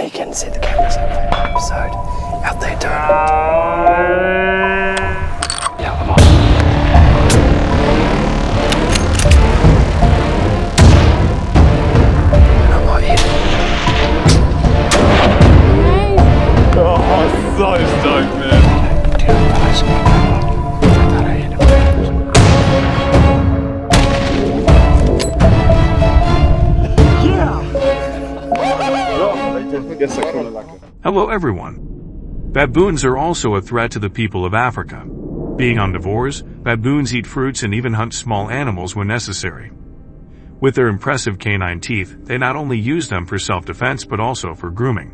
you can see the cameras over there. Episode out there doing. Yeah, I'm on. And I'm not eating. Oh, so stoked, man. Hello everyone. Baboons are also a threat to the people of Africa. Being omnivores, baboons eat fruits and even hunt small animals when necessary. With their impressive canine teeth, they not only use them for self-defense but also for grooming.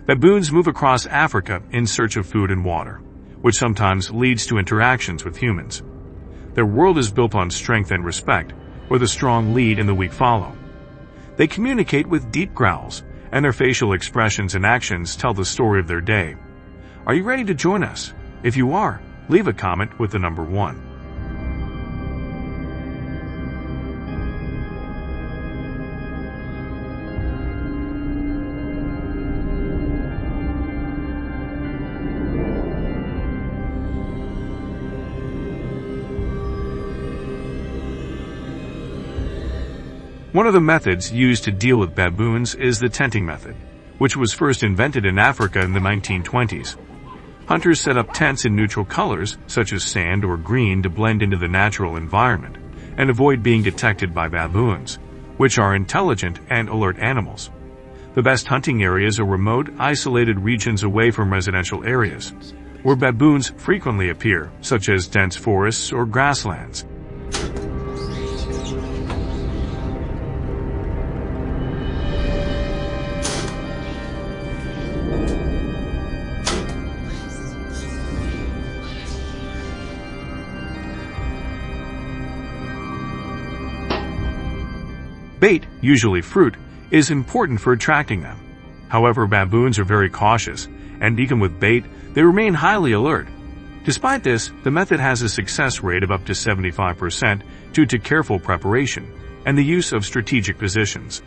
Baboons move across Africa in search of food and water, which sometimes leads to interactions with humans. Their world is built on strength and respect, where the strong lead and the weak follow. They communicate with deep growls, and their facial expressions and actions tell the story of their day. Are you ready to join us? If you are, leave a comment with the number 1. One of the methods used to deal with baboons is the tenting method, which was first invented in Africa in the 1920s. Hunters set up tents in neutral colors, such as sand or green, to blend into the natural environment and avoid being detected by baboons, which are intelligent and alert animals. The best hunting areas are remote, isolated regions away from residential areas, where baboons frequently appear, such as dense forests or grasslands. Bait, usually fruit, is important for attracting them. However, baboons are very cautious, and even with bait, they remain highly alert. Despite this, the method has a success rate of up to 75% due to careful preparation and the use of strategic positions.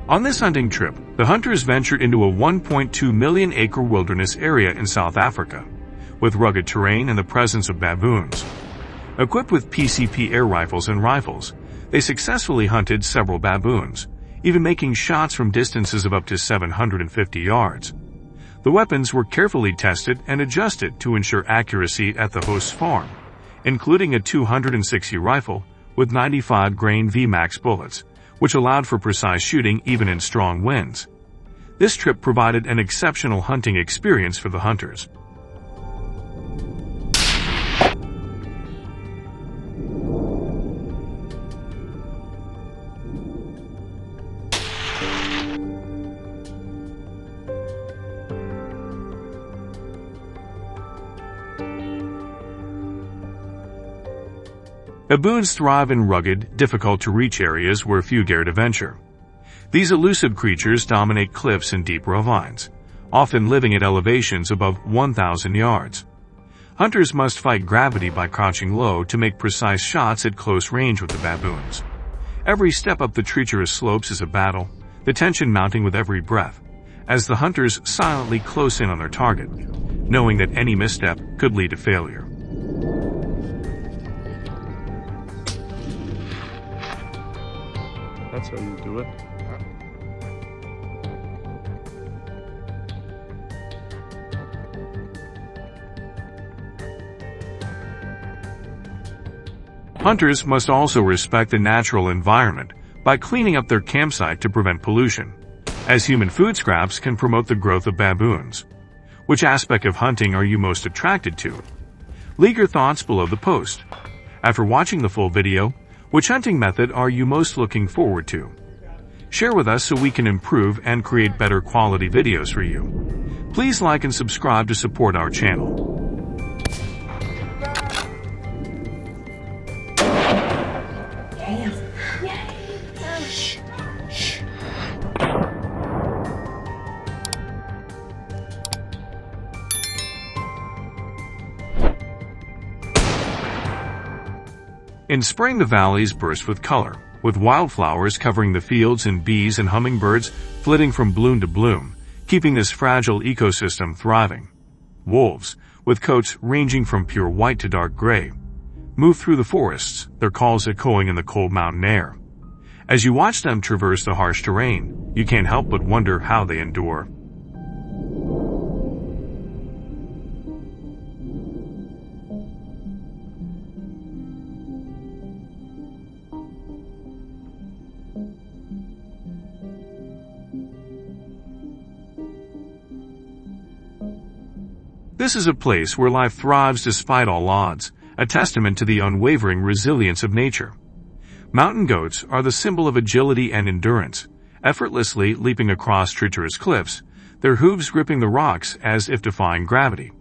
On this hunting trip, the hunters ventured into a 1.2 million acre wilderness area in South Africa, with rugged terrain and the presence of baboons. Equipped with PCP air rifles and rifles, they successfully hunted several baboons, even making shots from distances of up to 750 yards. The weapons were carefully tested and adjusted to ensure accuracy at the host's farm, including a 260 rifle with 95 grain VMAX bullets, which allowed for precise shooting even in strong winds. This trip provided an exceptional hunting experience for the hunters. Baboons thrive in rugged, difficult-to-reach areas where few dare to venture. These elusive creatures dominate cliffs and deep ravines, often living at elevations above 1,000 yards. Hunters must fight gravity by crouching low to make precise shots at close range with the baboons. Every step up the treacherous slopes is a battle, the tension mounting with every breath, as the hunters silently close in on their target, knowing that any misstep could lead to failure. That's how you do it. Hunters must also respect the natural environment by cleaning up their campsite to prevent pollution, as human food scraps can promote the growth of baboons. Which aspect of hunting are you most attracted to? Leave your thoughts below the post. After watching the full video, which hunting method are you most looking forward to? Share with us so we can improve and create better quality videos for you. Please like and subscribe to support our channel. Yes. In spring, the valleys burst with color, with wildflowers covering the fields and bees and hummingbirds flitting from bloom to bloom, keeping this fragile ecosystem thriving. Wolves, with coats ranging from pure white to dark gray, move through the forests, their calls echoing in the cold mountain air. As you watch them traverse the harsh terrain, you can't help but wonder how they endure. This is a place where life thrives despite all odds, a testament to the unwavering resilience of nature. Mountain goats are the symbol of agility and endurance, effortlessly leaping across treacherous cliffs, their hooves gripping the rocks as if defying gravity.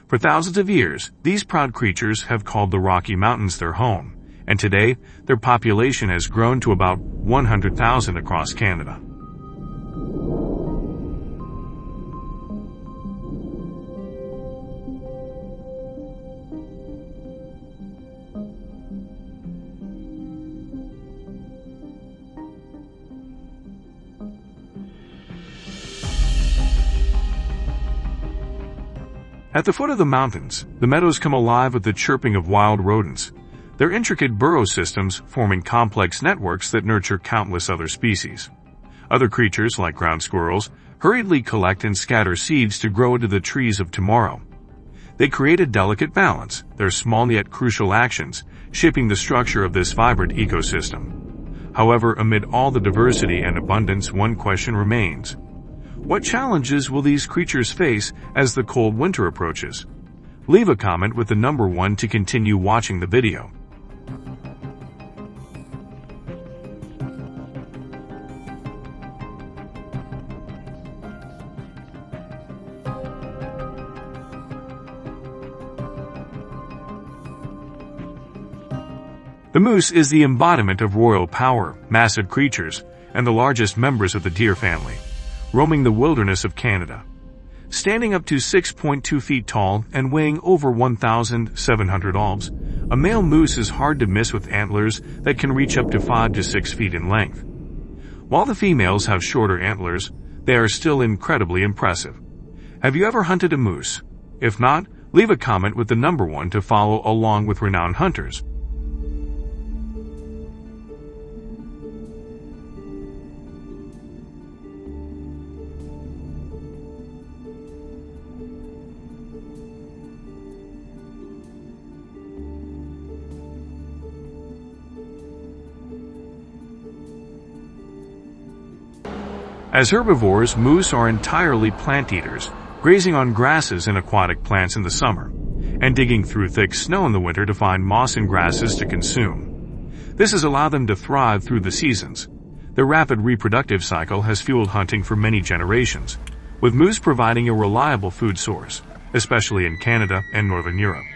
For thousands of years, these proud creatures have called the Rocky Mountains their home, and today, their population has grown to about 100,000 across Canada. At the foot of the mountains, the meadows come alive with the chirping of wild rodents, their intricate burrow systems forming complex networks that nurture countless other species. Other creatures, like ground squirrels, hurriedly collect and scatter seeds to grow into the trees of tomorrow. They create a delicate balance, their small yet crucial actions, shaping the structure of this vibrant ecosystem. However, amid all the diversity and abundance, one question remains. What challenges will these creatures face as the cold winter approaches? Leave a comment with the number 1 to continue watching the video. The moose is the embodiment of royal power, massive creatures, and the largest members of the deer family, roaming the wilderness of Canada. Standing up to 6.2 feet tall and weighing over 1,700 albs, a male moose is hard to miss with antlers that can reach up to 5 to 6 feet in length. While the females have shorter antlers, they are still incredibly impressive. Have you ever hunted a moose? If not, leave a comment with the number 1 to follow along with renowned hunters. As herbivores, moose are entirely plant eaters, grazing on grasses and aquatic plants in the summer, and digging through thick snow in the winter to find moss and grasses to consume. This has allowed them to thrive through the seasons. Their rapid reproductive cycle has fueled hunting for many generations, with moose providing a reliable food source, especially in Canada and Northern Europe.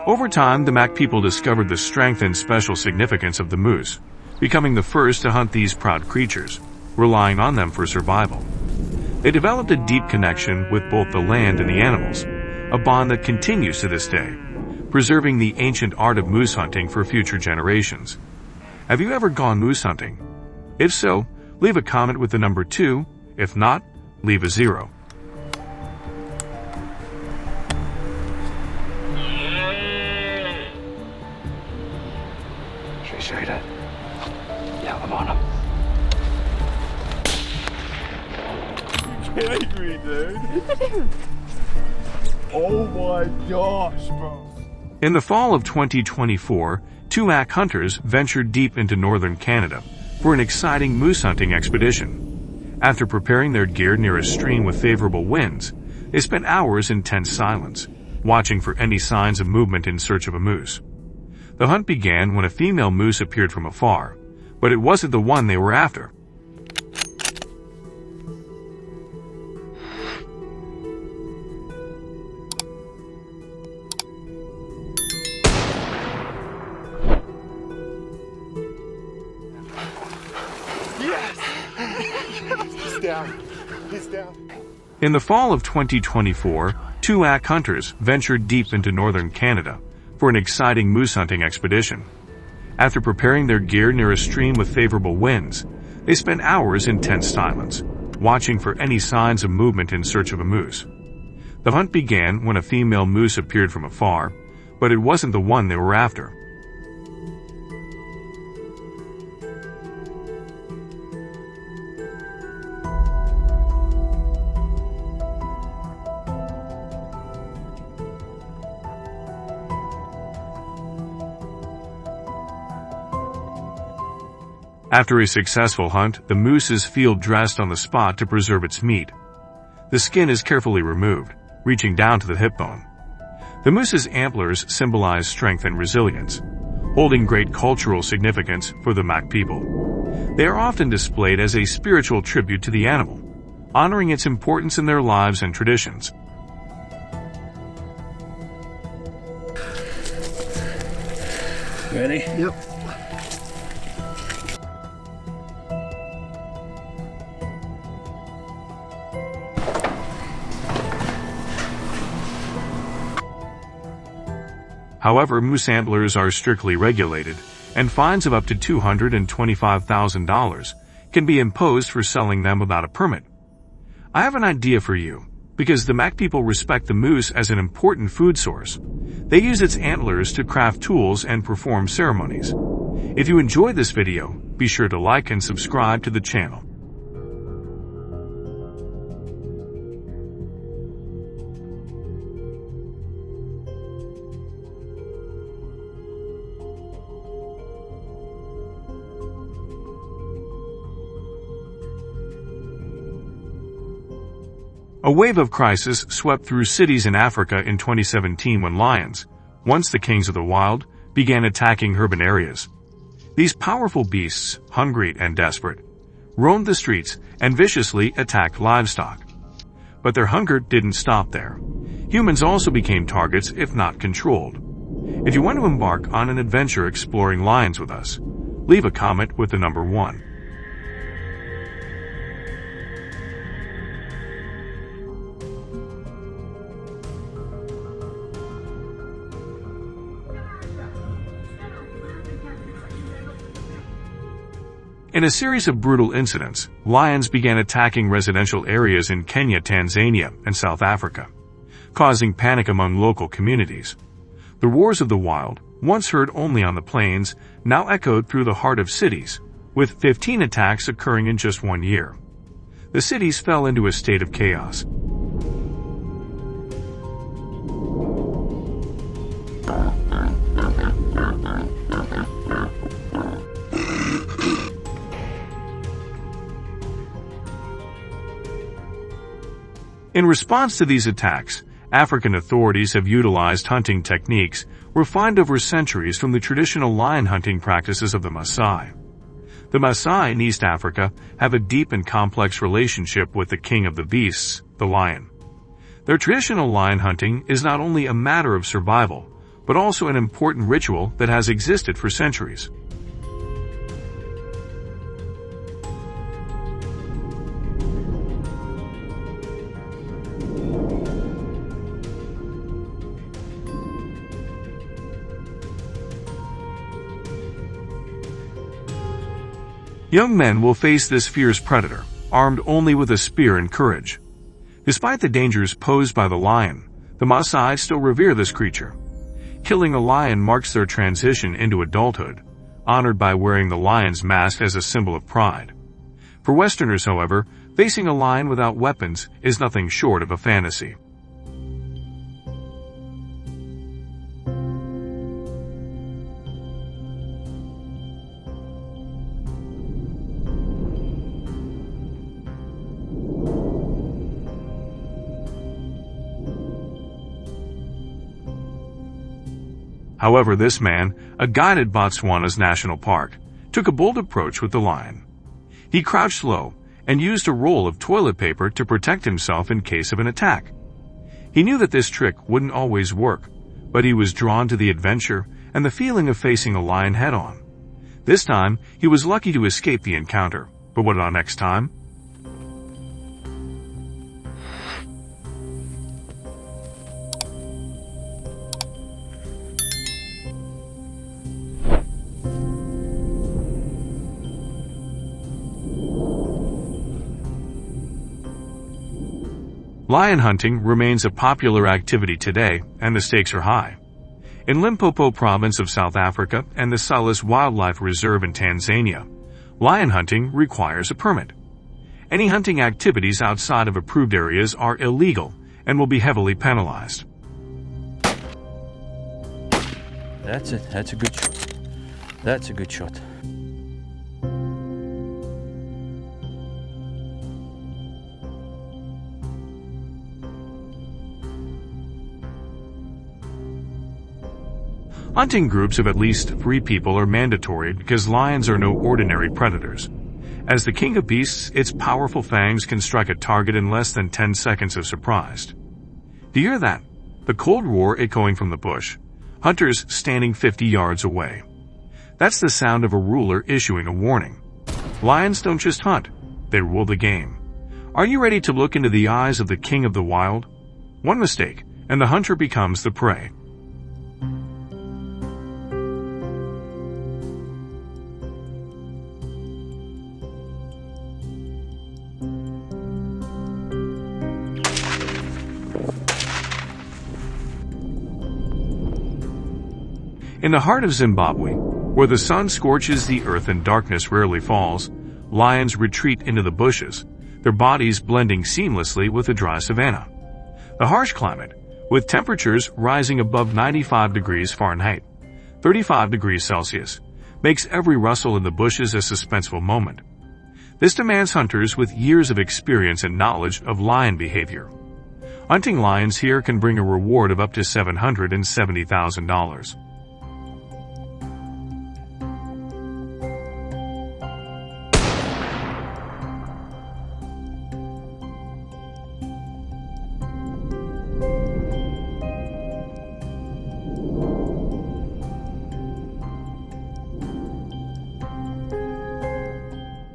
Over time, the Mac people discovered the strength and special significance of the moose, becoming the first to hunt these proud creatures, relying on them for survival. They developed a deep connection with both the land and the animals, a bond that continues to this day, preserving the ancient art of moose hunting for future generations. Have you ever gone moose hunting? If so, leave a comment with the number 2. If not, leave a 0. Should we shoot it? Yeah, I'm on him. Kidding me, dude? Oh my gosh, bro. In the fall of 2024, 2 Mac hunters ventured deep into northern Canada for an exciting moose hunting expedition. After preparing their gear near a stream with favorable winds, they spent hours in tense silence, watching for any signs of movement in search of a moose. The hunt began when a female moose appeared from afar, but it wasn't the one they were after. down. He's down. In the fall of 2024, two elk hunters ventured deep into northern Canada for an exciting moose hunting expedition. After preparing their gear near a stream with favorable winds, they spent hours in tense silence, watching for any signs of movement in search of a moose. The hunt began when a female moose appeared from afar, but it wasn't the one they were after. After a successful hunt, the moose is field dressed on the spot to preserve its meat. The skin is carefully removed, reaching down to the hip bone. The moose's antlers symbolize strength and resilience, holding great cultural significance for the Mak people. They are often displayed as a spiritual tribute to the animal, honoring its importance in their lives and traditions. Ready? Yep. However, moose antlers are strictly regulated, and fines of up to $225,000 can be imposed for selling them without a permit. I have an idea for you, because the Mak people respect the moose as an important food source. They use its antlers to craft tools and perform ceremonies. If you enjoyed this video, be sure to like and subscribe to the channel. A wave of crisis swept through cities in Africa in 2017 when lions, once the kings of the wild, began attacking urban areas. These powerful beasts, hungry and desperate, roamed the streets and viciously attacked livestock. But their hunger didn't stop there. Humans also became targets if not controlled. If you want to embark on an adventure exploring lions with us, leave a comment with the number 1. In a series of brutal incidents, lions began attacking residential areas in Kenya, Tanzania, and South Africa, causing panic among local communities. The roars of the wild, once heard only on the plains, now echoed through the heart of cities, with 15 attacks occurring in just 1 year. The cities fell into a state of chaos. In response to these attacks, African authorities have utilized hunting techniques refined over centuries from the traditional lion hunting practices of the Maasai. The Maasai in East Africa have a deep and complex relationship with the king of the beasts, the lion. Their traditional lion hunting is not only a matter of survival, but also an important ritual that has existed for centuries. Young men will face this fierce predator, armed only with a spear and courage. Despite the dangers posed by the lion, the Maasai still revere this creature. Killing a lion marks their transition into adulthood, honored by wearing the lion's mask as a symbol of pride. For Westerners, however, facing a lion without weapons is nothing short of a fantasy. However, this man, a guide at Botswana's national park, took a bold approach with the lion. He crouched low and used a roll of toilet paper to protect himself in case of an attack. He knew that this trick wouldn't always work, but he was drawn to the adventure and the feeling of facing a lion head-on. This time, he was lucky to escape the encounter, but what about next time? Lion hunting remains a popular activity today, and the stakes are high. In Limpopo province of South Africa and the Selous Wildlife Reserve in Tanzania, lion hunting requires a permit. Any hunting activities outside of approved areas are illegal and will be heavily penalized. That's it. That's a good shot. That's a good shot. Hunting groups of at least 3 people are mandatory because lions are no ordinary predators. As the king of beasts, its powerful fangs can strike a target in less than 10 seconds if surprised. Do you hear that? The cold roar echoing from the bush. Hunters standing 50 yards away. That's the sound of a ruler issuing a warning. Lions don't just hunt, they rule the game. Are you ready to look into the eyes of the king of the wild? One mistake, and the hunter becomes the prey. In the heart of Zimbabwe, where the sun scorches the earth and darkness rarely falls, lions retreat into the bushes, their bodies blending seamlessly with the dry savanna. The harsh climate, with temperatures rising above 95 degrees Fahrenheit, 35 degrees Celsius, makes every rustle in the bushes a suspenseful moment. This demands hunters with years of experience and knowledge of lion behavior. Hunting lions here can bring a reward of up to $770,000.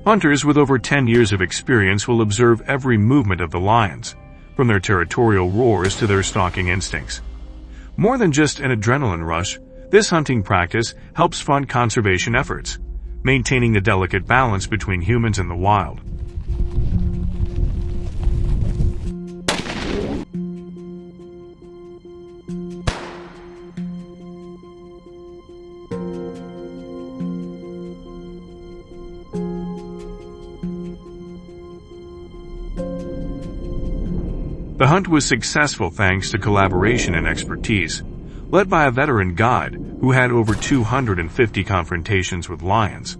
Hunters with over 10 years of experience will observe every movement of the lions, from their territorial roars to their stalking instincts. More than just an adrenaline rush, this hunting practice helps fund conservation efforts, maintaining the delicate balance between humans and the wild. The hunt was successful thanks to collaboration and expertise, led by a veteran guide who had over 250 confrontations with lions.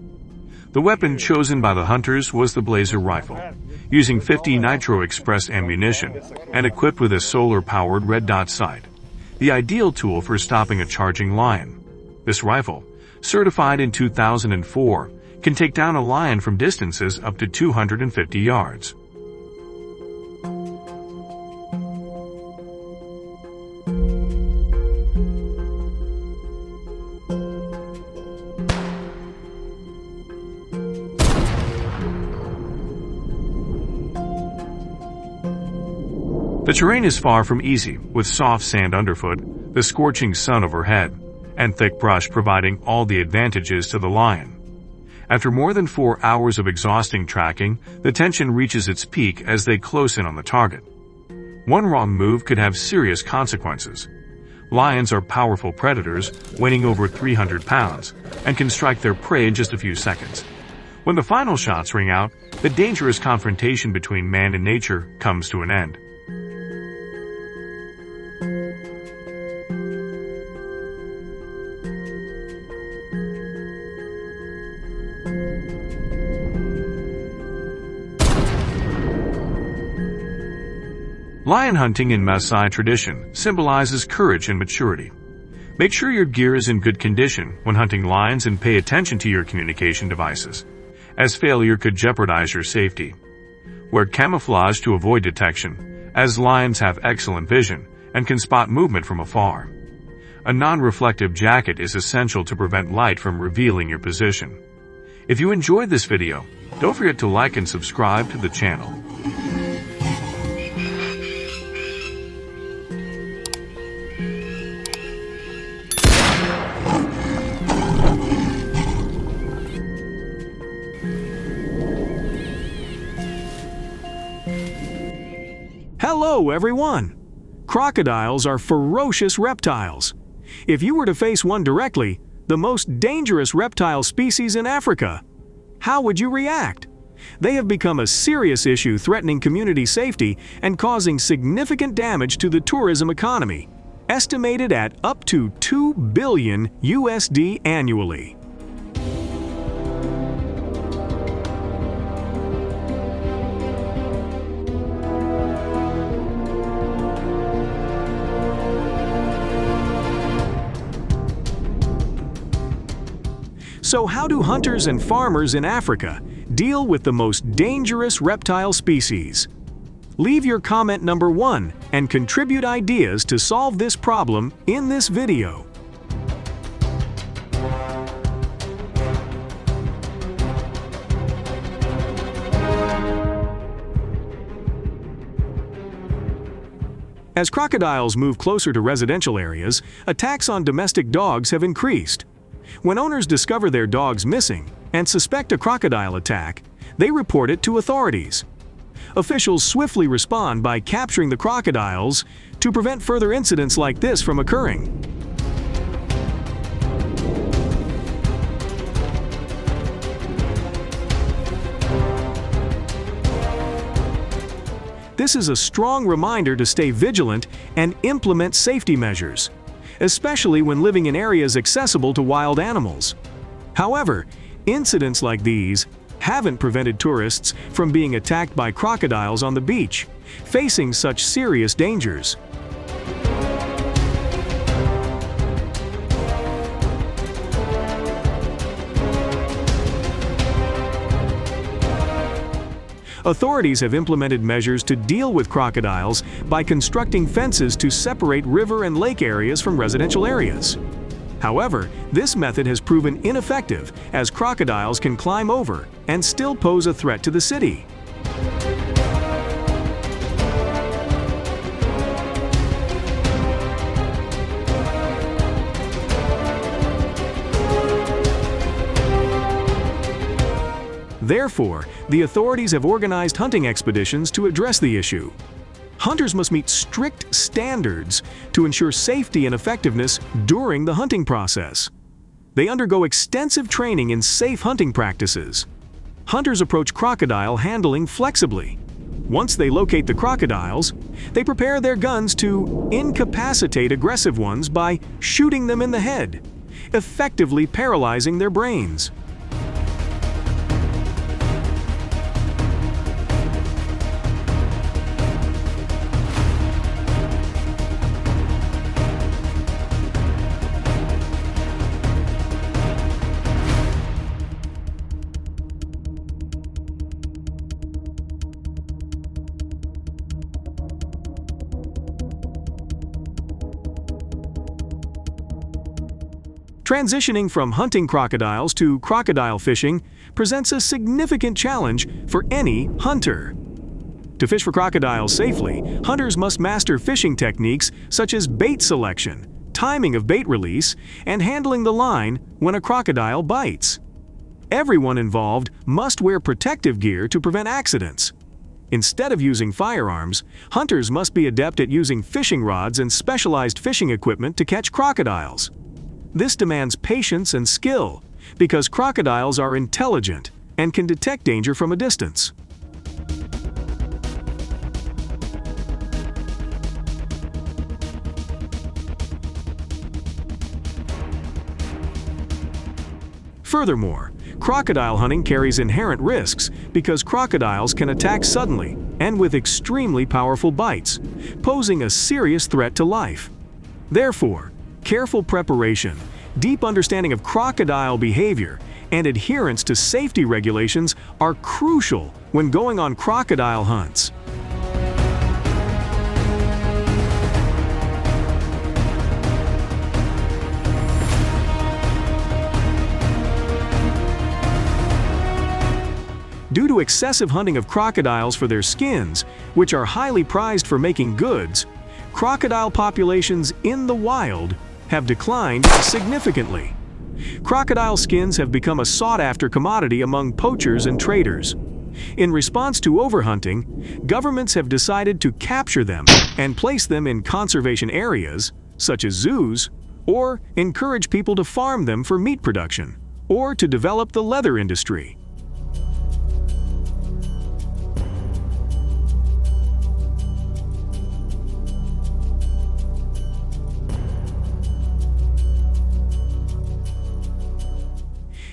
The weapon chosen by the hunters was the Blazer rifle, using 50 Nitro Express ammunition and equipped with a solar-powered red dot sight, the ideal tool for stopping a charging lion. This rifle, certified in 2004, can take down a lion from distances up to 250 yards. The terrain is far from easy, with soft sand underfoot, the scorching sun overhead, and thick brush providing all the advantages to the lion. After more than 4 hours of exhausting tracking, the tension reaches its peak as they close in on the target. One wrong move could have serious consequences. Lions are powerful predators, weighing over 300 pounds, and can strike their prey in just a few seconds. When the final shots ring out, the dangerous confrontation between man and nature comes to an end. Lion hunting in Maasai tradition symbolizes courage and maturity. Make sure your gear is in good condition when hunting lions and pay attention to your communication devices, as failure could jeopardize your safety. Wear camouflage to avoid detection, as lions have excellent vision and can spot movement from afar. A non-reflective jacket is essential to prevent light from revealing your position. If you enjoyed this video, don't forget to like and subscribe to the channel. Hello, everyone! Crocodiles are ferocious reptiles. If you were to face one directly, the most dangerous reptile species in Africa, how would you react? They have become a serious issue threatening community safety and causing significant damage to the tourism economy, estimated at up to $2 billion USD annually. So how do hunters and farmers in Africa deal with the most dangerous reptile species? Leave your comment number 1 and contribute ideas to solve this problem in this video. As crocodiles move closer to residential areas, attacks on domestic dogs have increased. When owners discover their dogs missing and suspect a crocodile attack, they report it to authorities. Officials swiftly respond by capturing the crocodiles to prevent further incidents like this from occurring. This is a strong reminder to stay vigilant and implement safety measures, especially when living in areas accessible to wild animals. However, incidents like these haven't prevented tourists from being attacked by crocodiles on the beach, facing such serious dangers. Authorities have implemented measures to deal with crocodiles by constructing fences to separate river and lake areas from residential areas. However, this method has proven ineffective as crocodiles can climb over and still pose a threat to the city. Therefore, the authorities have organized hunting expeditions to address the issue. Hunters must meet strict standards to ensure safety and effectiveness during the hunting process. They undergo extensive training in safe hunting practices. Hunters approach crocodile handling flexibly. Once they locate the crocodiles, they prepare their guns to incapacitate aggressive ones by shooting them in the head, effectively paralyzing their brains. Transitioning from hunting crocodiles to crocodile fishing presents a significant challenge for any hunter. To fish for crocodiles safely, hunters must master fishing techniques such as bait selection, timing of bait release, and handling the line when a crocodile bites. Everyone involved must wear protective gear to prevent accidents. Instead of using firearms, hunters must be adept at using fishing rods and specialized fishing equipment to catch crocodiles. This demands patience and skill because crocodiles are intelligent and can detect danger from a distance. Furthermore, crocodile hunting carries inherent risks because crocodiles can attack suddenly and with extremely powerful bites, posing a serious threat to life. Therefore, careful preparation, deep understanding of crocodile behavior, and adherence to safety regulations are crucial when going on crocodile hunts. Due to excessive hunting of crocodiles for their skins, which are highly prized for making goods, crocodile populations in the wild have declined significantly. Crocodile skins have become a sought-after commodity among poachers and traders. In response to overhunting, governments have decided to capture them and place them in conservation areas, such as zoos, or encourage people to farm them for meat production, or to develop the leather industry.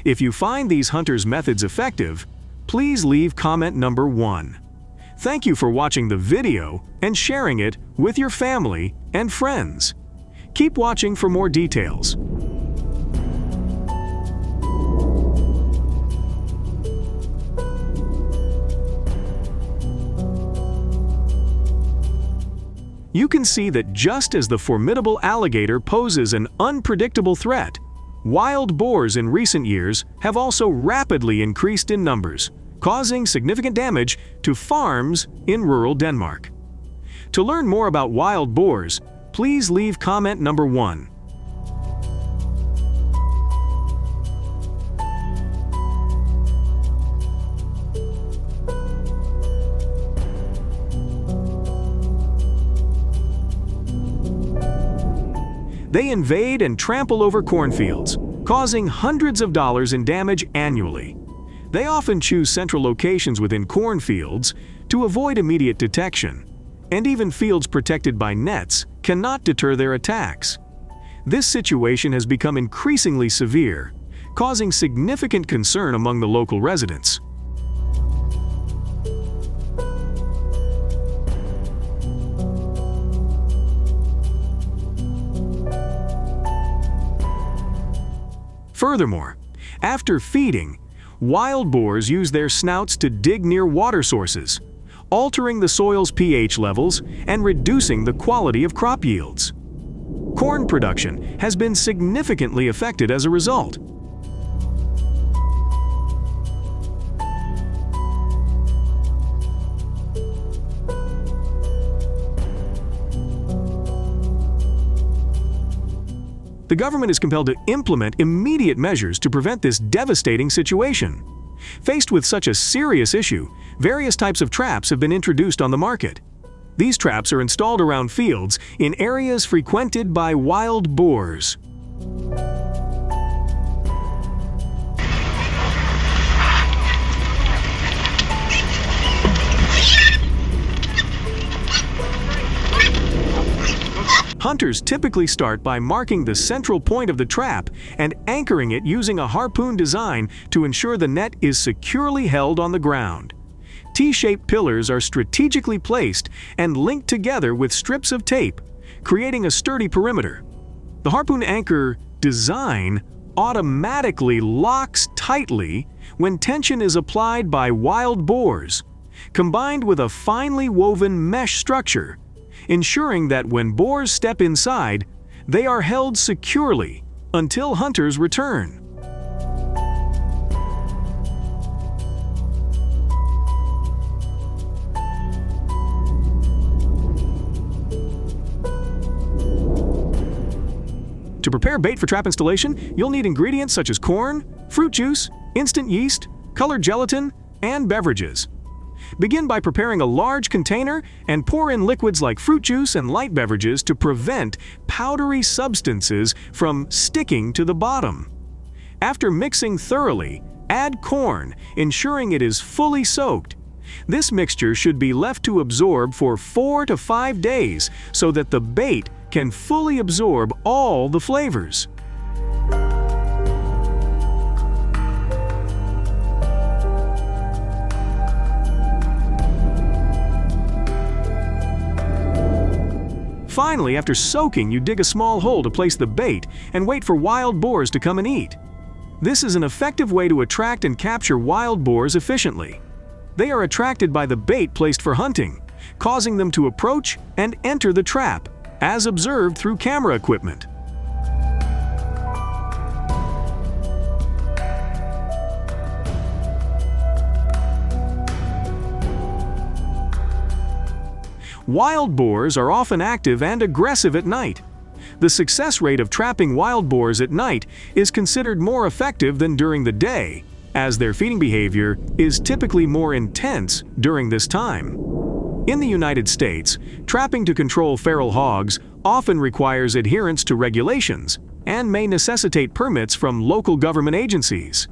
If you find these hunters' methods effective, please leave comment number 1. Thank you for watching the video and sharing it with your family and friends. Keep watching for more details. You can see that just as the formidable alligator poses an unpredictable threat, wild boars in recent years have also rapidly increased in numbers, causing significant damage to farms in rural Denmark. To learn more about wild boars, please leave comment number 1. They invade and trample over cornfields, causing hundreds of dollars in damage annually. They often choose central locations within cornfields to avoid immediate detection, and even fields protected by nets cannot deter their attacks. This situation has become increasingly severe, causing significant concern among the local residents. Furthermore, after feeding, wild boars use their snouts to dig near water sources, altering the soil's pH levels and reducing the quality of crop yields. Corn production has been significantly affected as a result. The government is compelled to implement immediate measures to prevent this devastating situation. Faced with such a serious issue, various types of traps have been introduced on the market. These traps are installed around fields in areas frequented by wild boars. Hunters typically start by marking the central point of the trap and anchoring it using a harpoon design to ensure the net is securely held on the ground. T-shaped pillars are strategically placed and linked together with strips of tape, creating a sturdy perimeter. The harpoon anchor design automatically locks tightly when tension is applied by wild boars, combined with a finely woven mesh structure, ensuring that when boars step inside, they are held securely until hunters return. To prepare bait for trap installation, you'll need ingredients such as corn, fruit juice, instant yeast, colored gelatin, and beverages. Begin by preparing a large container and pour in liquids like fruit juice and light beverages to prevent powdery substances from sticking to the bottom. After mixing thoroughly, add corn, ensuring it is fully soaked. This mixture should be left to absorb for 4 to 5 days so that the bait can fully absorb all the flavors. Finally, after soaking, you dig a small hole to place the bait and wait for wild boars to come and eat. This is an effective way to attract and capture wild boars efficiently. They are attracted by the bait placed for hunting, causing them to approach and enter the trap, as observed through camera equipment. Wild boars are often active and aggressive at night. The success rate of trapping wild boars at night is considered more effective than during the day, as their feeding behavior is typically more intense during this time. In the United States, trapping to control feral hogs often requires adherence to regulations and may necessitate permits from local government agencies.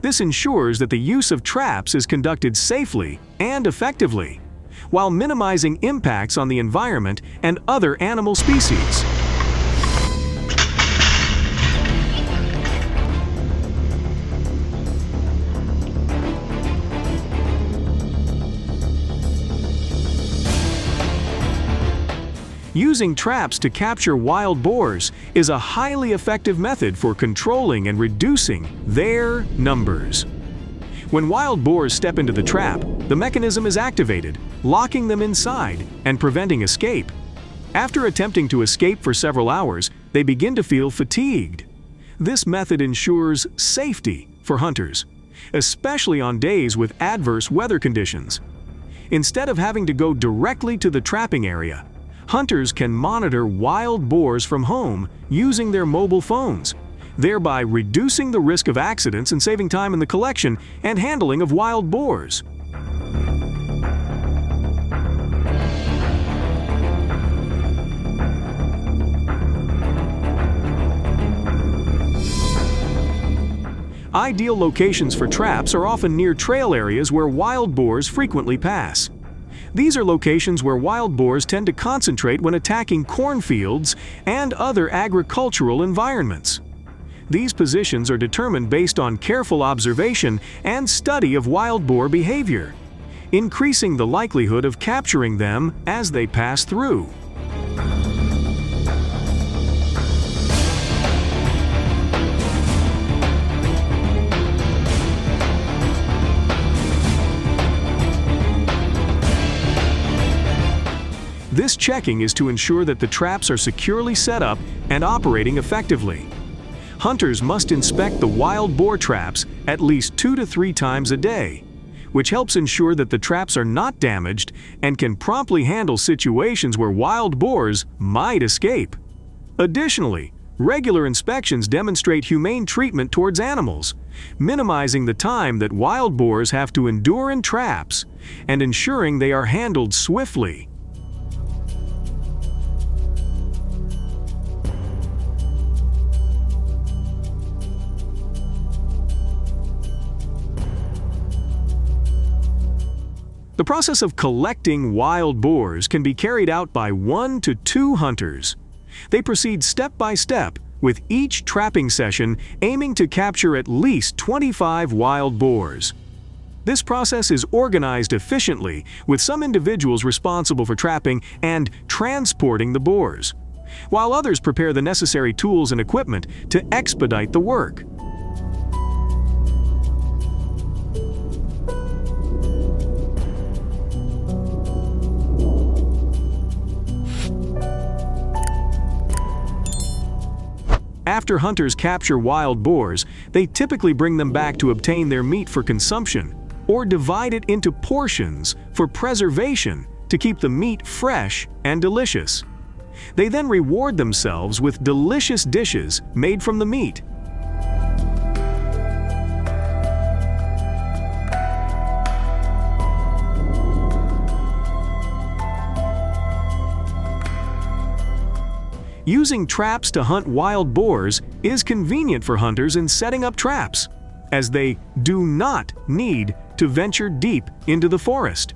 This ensures that the use of traps is conducted safely and effectively, while minimizing impacts on the environment and other animal species. Using traps to capture wild boars is a highly effective method for controlling and reducing their numbers. When wild boars step into the trap, the mechanism is activated, locking them inside and preventing escape. After attempting to escape for several hours, they begin to feel fatigued. This method ensures safety for hunters, especially on days with adverse weather conditions. Instead of having to go directly to the trapping area, hunters can monitor wild boars from home using their mobile phones, thereby reducing the risk of accidents and saving time in the collection and handling of wild boars. Ideal locations for traps are often near trail areas where wild boars frequently pass. These are locations where wild boars tend to concentrate when attacking cornfields and other agricultural environments. These positions are determined based on careful observation and study of wild boar behavior, increasing the likelihood of capturing them as they pass through. This checking is to ensure that the traps are securely set up and operating effectively. Hunters must inspect the wild boar traps at least 2 to 3 times a day, which helps ensure that the traps are not damaged and can promptly handle situations where wild boars might escape. Additionally, regular inspections demonstrate humane treatment towards animals, minimizing the time that wild boars have to endure in traps and ensuring they are handled swiftly. The process of collecting wild boars can be carried out by 1 to 2 hunters. They proceed step by step, with each trapping session aiming to capture at least 25 wild boars. This process is organized efficiently, with some individuals responsible for trapping and transporting the boars, while others prepare the necessary tools and equipment to expedite the work. After hunters capture wild boars, they typically bring them back to obtain their meat for consumption, or divide it into portions for preservation to keep the meat fresh and delicious. They then reward themselves with delicious dishes made from the meat. Using traps to hunt wild boars is convenient for hunters in setting up traps, as they do not need to venture deep into the forest.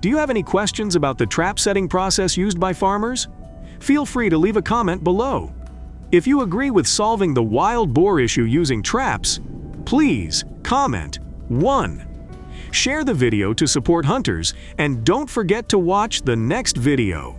Do you have any questions about the trap setting process used by farmers? Feel free to leave a comment below. If you agree with solving the wild boar issue using traps, please comment 1. Share the video to support hunters, and don't forget to watch the next video.